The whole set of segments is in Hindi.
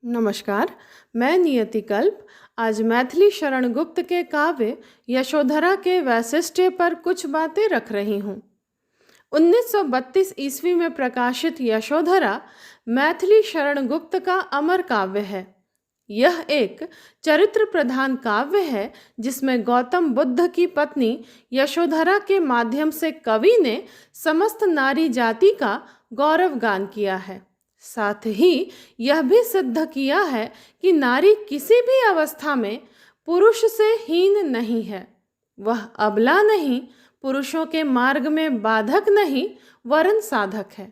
नमस्कार। मैं नियति कल्प आज मैथिली शरण गुप्त के काव्य यशोधरा के वैशिष्ट्य पर कुछ बातें रख रही हूँ। 1932 ईस्वी में प्रकाशित यशोधरा मैथिली शरण गुप्त का अमर काव्य है। यह एक चरित्र प्रधान काव्य है जिसमें गौतम बुद्ध की पत्नी यशोधरा के माध्यम से कवि ने समस्त नारी जाति का गौरव गान किया है। साथ ही यह भी सिद्ध किया है कि नारी किसी भी अवस्था में पुरुष से हीन नहीं है। वह अबला नहीं, पुरुषों के मार्ग में बाधक नहीं वरन साधक है।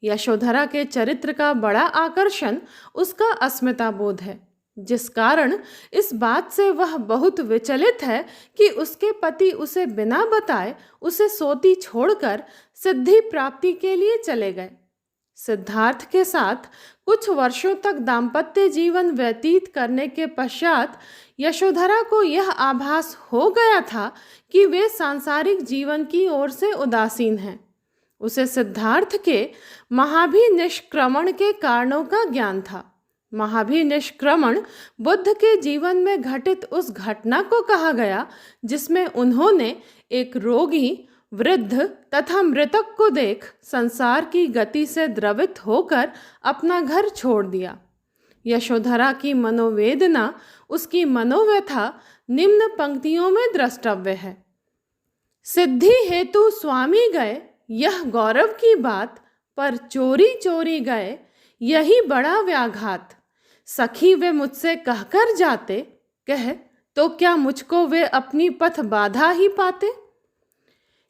यशोधरा के चरित्र का बड़ा आकर्षण उसका अस्मिता बोध है, जिस कारण इस बात से वह बहुत विचलित है कि उसके पति उसे बिना बताए उसे सोती छोड़कर सिद्धि प्राप्ति के लिए चले गए। सिद्धार्थ के साथ कुछ वर्षों तक दाम्पत्य जीवन व्यतीत करने के पश्चात यशोधरा को यह आभास हो गया था कि वे सांसारिक जीवन की ओर से उदासीन हैं। उसे सिद्धार्थ के महाभिनिष्क्रमण के कारणों का ज्ञान था। महाभिनिष्क्रमण बुद्ध के जीवन में घटित उस घटना को कहा गया जिसमें उन्होंने एक रोगी, वृद्ध तथा मृतक को देख संसार की गति से द्रवित होकर अपना घर छोड़ दिया। यशोधरा की मनोवेदना, उसकी मनोव्यथा निम्न पंक्तियों में द्रष्टव्य है। सिद्धि हेतु स्वामी गए, यह गौरव की बात, पर चोरी चोरी गए, यही बड़ा व्याघात। सखी वे मुझसे कहकर जाते, कह तो क्या मुझको वे अपनी पथ बाधा ही पाते।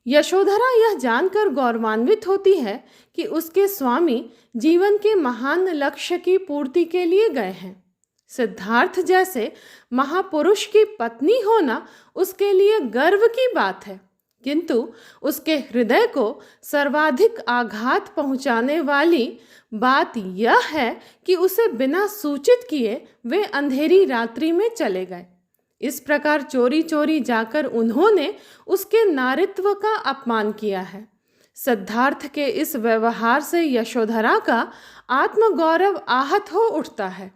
यशोधरा यह जानकर गौरवान्वित होती है कि उसके स्वामी जीवन के महान लक्ष्य की पूर्ति के लिए गए हैं। सिद्धार्थ जैसे महापुरुष की पत्नी होना उसके लिए गर्व की बात है, किंतु उसके हृदय को सर्वाधिक आघात पहुंचाने वाली बात यह है कि उसे बिना सूचित किए वे अंधेरी रात्रि में चले गए। इस प्रकार चोरी चोरी जाकर उन्होंने उसके नारित्व का अपमान किया है। सिद्धार्थ के इस व्यवहार से यशोधरा का आत्मगौरव आहत हो उठता है।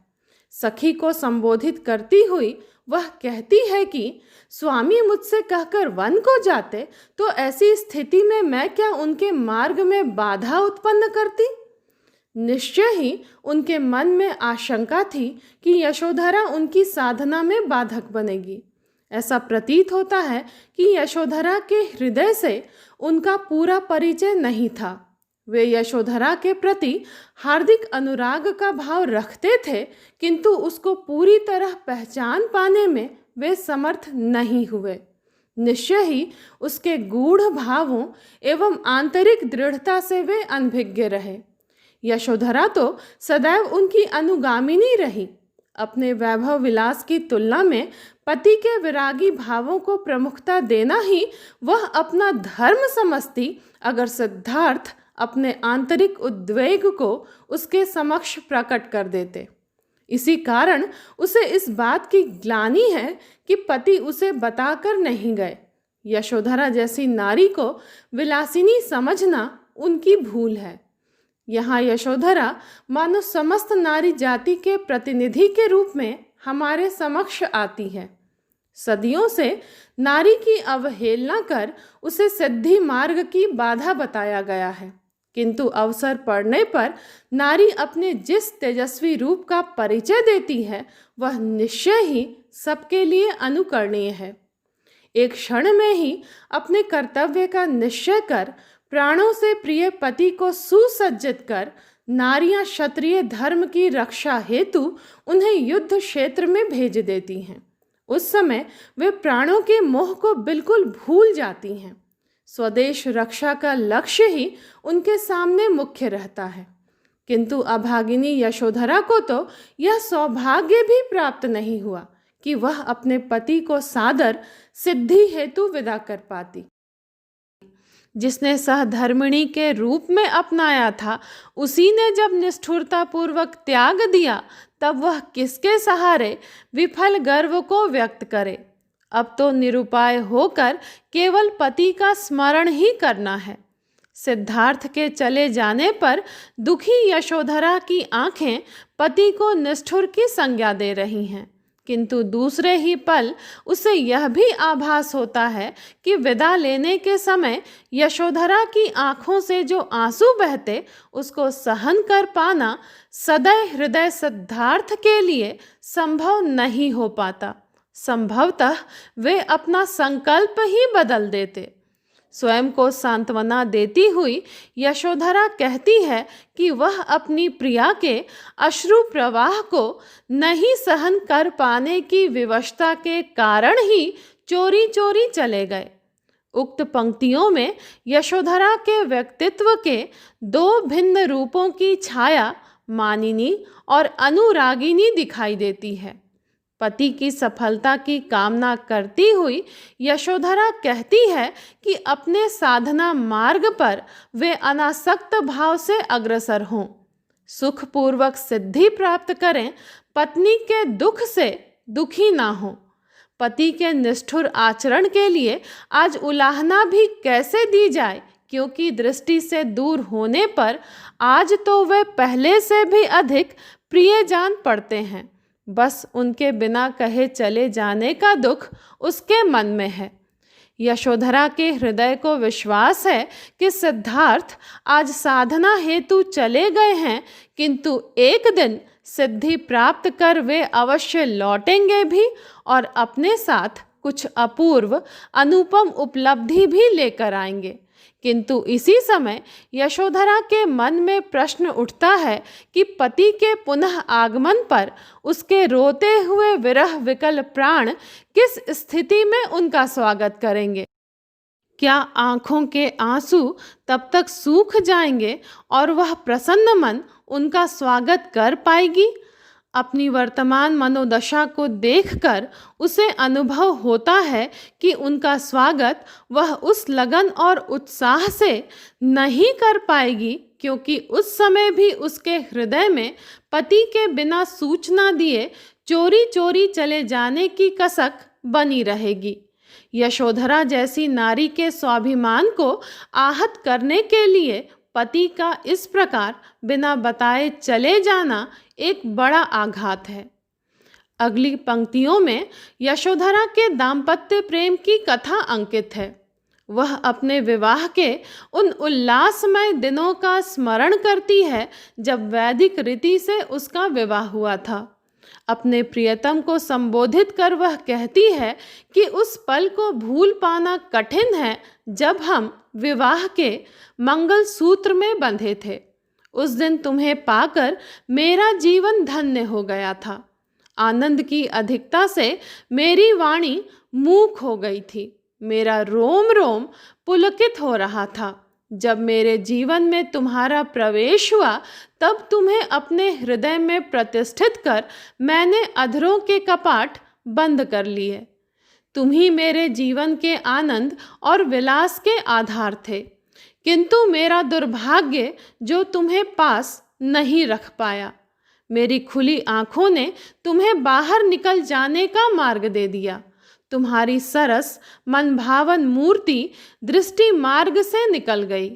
सखी को संबोधित करती हुई वह कहती है कि स्वामी मुझसे कहकर वन को जाते तो ऐसी स्थिति में मैं क्या उनके मार्ग में बाधा उत्पन्न करती। निश्चय ही उनके मन में आशंका थी कि यशोधरा उनकी साधना में बाधक बनेगी। ऐसा प्रतीत होता है कि यशोधरा के हृदय से उनका पूरा परिचय नहीं था। वे यशोधरा के प्रति हार्दिक अनुराग का भाव रखते थे, किंतु उसको पूरी तरह पहचान पाने में वे समर्थ नहीं हुए। निश्चय ही उसके गूढ़ भावों एवं आंतरिक दृढ़ता से वे अनभिज्ञ रहे। यशोधरा तो सदैव उनकी अनुगामिनी रही। अपने वैभव विलास की तुलना में पति के विरागी भावों को प्रमुखता देना ही वह अपना धर्म समझती, अगर सिद्धार्थ अपने आंतरिक उद्वेग को उसके समक्ष प्रकट कर देते। इसी कारण उसे इस बात की ग्लानि है कि पति उसे बताकर नहीं गए। यशोधरा जैसी नारी को विलासिनी समझना उनकी भूल है। यहाँ यशोधरा मानो समस्त नारी जाति के प्रतिनिधि के रूप में हमारे समक्ष आती है। सदियों से नारी की अवहेलना कर उसे सिद्धि मार्ग की बाधा बताया गया है, किंतु अवसर पड़ने पर नारी अपने जिस तेजस्वी रूप का परिचय देती है वह निश्चय ही सबके लिए अनुकरणीय है। एक क्षण में ही अपने कर्तव्य का निश्चय कर प्राणों से प्रिय पति को सुसज्जित कर नारियां क्षत्रिय धर्म की रक्षा हेतु उन्हें युद्ध क्षेत्र में भेज देती हैं। उस समय वे प्राणों के मोह को बिल्कुल भूल जाती हैं। स्वदेश रक्षा का लक्ष्य ही उनके सामने मुख्य रहता है, किंतु अभागिनी यशोधरा को तो यह सौभाग्य भी प्राप्त नहीं हुआ कि वह अपने पति को सादर सिद्धि हेतु विदा कर पाती। जिसने सहधर्मिणी के रूप में अपनाया था, उसी ने जब निष्ठुरता पूर्वक त्याग दिया, तब वह किसके सहारे विफल गर्व को व्यक्त करे। अब तो निरुपाय होकर केवल पति का स्मरण ही करना है। सिद्धार्थ के चले जाने पर दुखी यशोधरा की आंखें पति को निष्ठुर की संज्ञा दे रही हैं, किंतु दूसरे ही पल उसे यह भी आभास होता है कि विदा लेने के समय यशोधरा की आंखों से जो आंसू बहते उसको सहन कर पाना सदैव हृदय सिद्धार्थ के लिए संभव नहीं हो पाता। संभवतः वे अपना संकल्प ही बदल देते। स्वयं को सांत्वना देती हुई यशोधरा कहती है कि वह अपनी प्रिया के अश्रु प्रवाह को नहीं सहन कर पाने की विवशता के कारण ही चोरी चोरी चले गए। उक्त पंक्तियों में यशोधरा के व्यक्तित्व के दो भिन्न रूपों की छाया मानिनी और अनुरागिनी दिखाई देती है। पति की सफलता की कामना करती हुई यशोधरा कहती है कि अपने साधना मार्ग पर वे अनासक्त भाव से अग्रसर हों, सुखपूर्वक सिद्धि प्राप्त करें, पत्नी के दुख से दुखी ना हों। पति के निष्ठुर आचरण के लिए आज उलाहना भी कैसे दी जाए, क्योंकि दृष्टि से दूर होने पर आज तो वे पहले से भी अधिक प्रिय जान पड़ते हैं। बस उनके बिना कहे चले जाने का दुख उसके मन में है। यशोधरा के हृदय को विश्वास है कि सिद्धार्थ आज साधना हेतु चले गए हैं, किंतु एक दिन सिद्धि प्राप्त कर वे अवश्य लौटेंगे भी और अपने साथ कुछ अपूर्व अनुपम उपलब्धि भी लेकर आएंगे। किंतु इसी समय यशोधरा के मन में प्रश्न उठता है कि पति के पुनः आगमन पर उसके रोते हुए विरह विकल प्राण किस स्थिति में उनका स्वागत करेंगे। क्या आंखों के आंसू तब तक सूख जाएंगे और वह प्रसन्न मन उनका स्वागत कर पाएगी? अपनी वर्तमान मनोदशा को देखकर उसे अनुभव होता है कि उनका स्वागत वह उस लगन और उत्साह से नहीं कर पाएगी, क्योंकि उस समय भी उसके हृदय में पति के बिना सूचना दिए चोरी चोरी चले जाने की कसक बनी रहेगी। यशोधरा जैसी नारी के स्वाभिमान को आहत करने के लिए पति का इस प्रकार बिना बताए चले जाना एक बड़ा आघात है। अगली पंक्तियों में यशोधरा के दाम्पत्य प्रेम की कथा अंकित है। वह अपने विवाह के उन उल्लासमय दिनों का स्मरण करती है जब वैदिक रीति से उसका विवाह हुआ था। अपने प्रियतम को संबोधित कर वह कहती है कि उस पल को भूल पाना कठिन है जब हम विवाह के मंगल सूत्र में बंधे थे। उस दिन तुम्हें पाकर मेरा जीवन धन्य हो गया था। आनंद की अधिकता से मेरी वाणी मूक हो गई थी। मेरा रोम रोम पुलकित हो रहा था। जब मेरे जीवन में तुम्हारा प्रवेश हुआ तब तुम्हें अपने हृदय में प्रतिष्ठित कर मैंने अधरों के कपाट बंद कर लिए। तुम ही मेरे जीवन के आनंद और विलास के आधार थे, किंतु मेरा दुर्भाग्य जो तुम्हें पास नहीं रख पाया। मेरी खुली आंखों ने तुम्हें बाहर निकल जाने का मार्ग दे दिया। तुम्हारी सरस मनभावन मूर्ति दृष्टि मार्ग से निकल गई।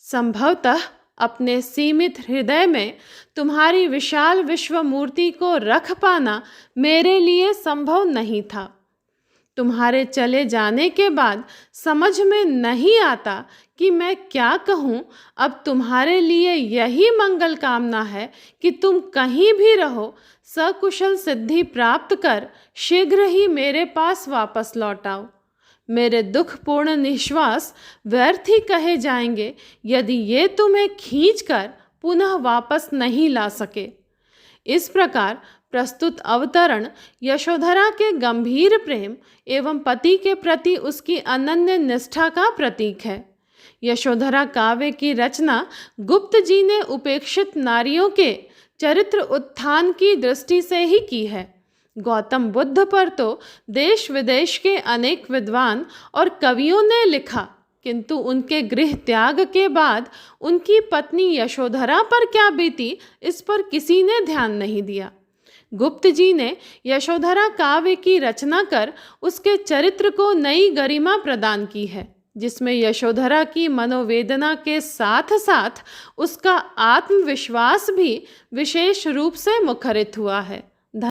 संभवतः अपने सीमित हृदय में तुम्हारी विशाल विश्व मूर्ति को रख पाना मेरे लिए संभव नहीं था। तुम्हारे चले जाने के बाद समझ में नहीं आता कि मैं क्या कहूँ। अब तुम्हारे लिए यही मंगल कामना है कि तुम कहीं भी रहो, सकुशल सिद्धि प्राप्त कर शीघ्र ही मेरे पास वापस लौट आओ। मेरे दुखपूर्ण निश्वास व्यर्थ ही कहे जाएंगे यदि ये तुम्हें खींचकर पुनः वापस नहीं ला सके। इस प्रकार प्रस्तुत अवतरण यशोधरा के गंभीर प्रेम एवं पति के प्रति उसकी अनन्य निष्ठा का प्रतीक है। यशोधरा काव्य की रचना गुप्त जी ने उपेक्षित नारियों के चरित्र उत्थान की दृष्टि से ही की है। गौतम बुद्ध पर तो देश विदेश के अनेक विद्वान और कवियों ने लिखा, किंतु उनके गृह त्याग के बाद उनकी पत्नी यशोधरा पर क्या बीती इस पर किसी ने ध्यान नहीं दिया। गुप्त जी ने यशोधरा काव्य की रचना कर उसके चरित्र को नई गरिमा प्रदान की है। जिसमें यशोधरा की मनोवेदना के साथ साथ उसका आत्मविश्वास भी विशेष रूप से मुखरित हुआ है।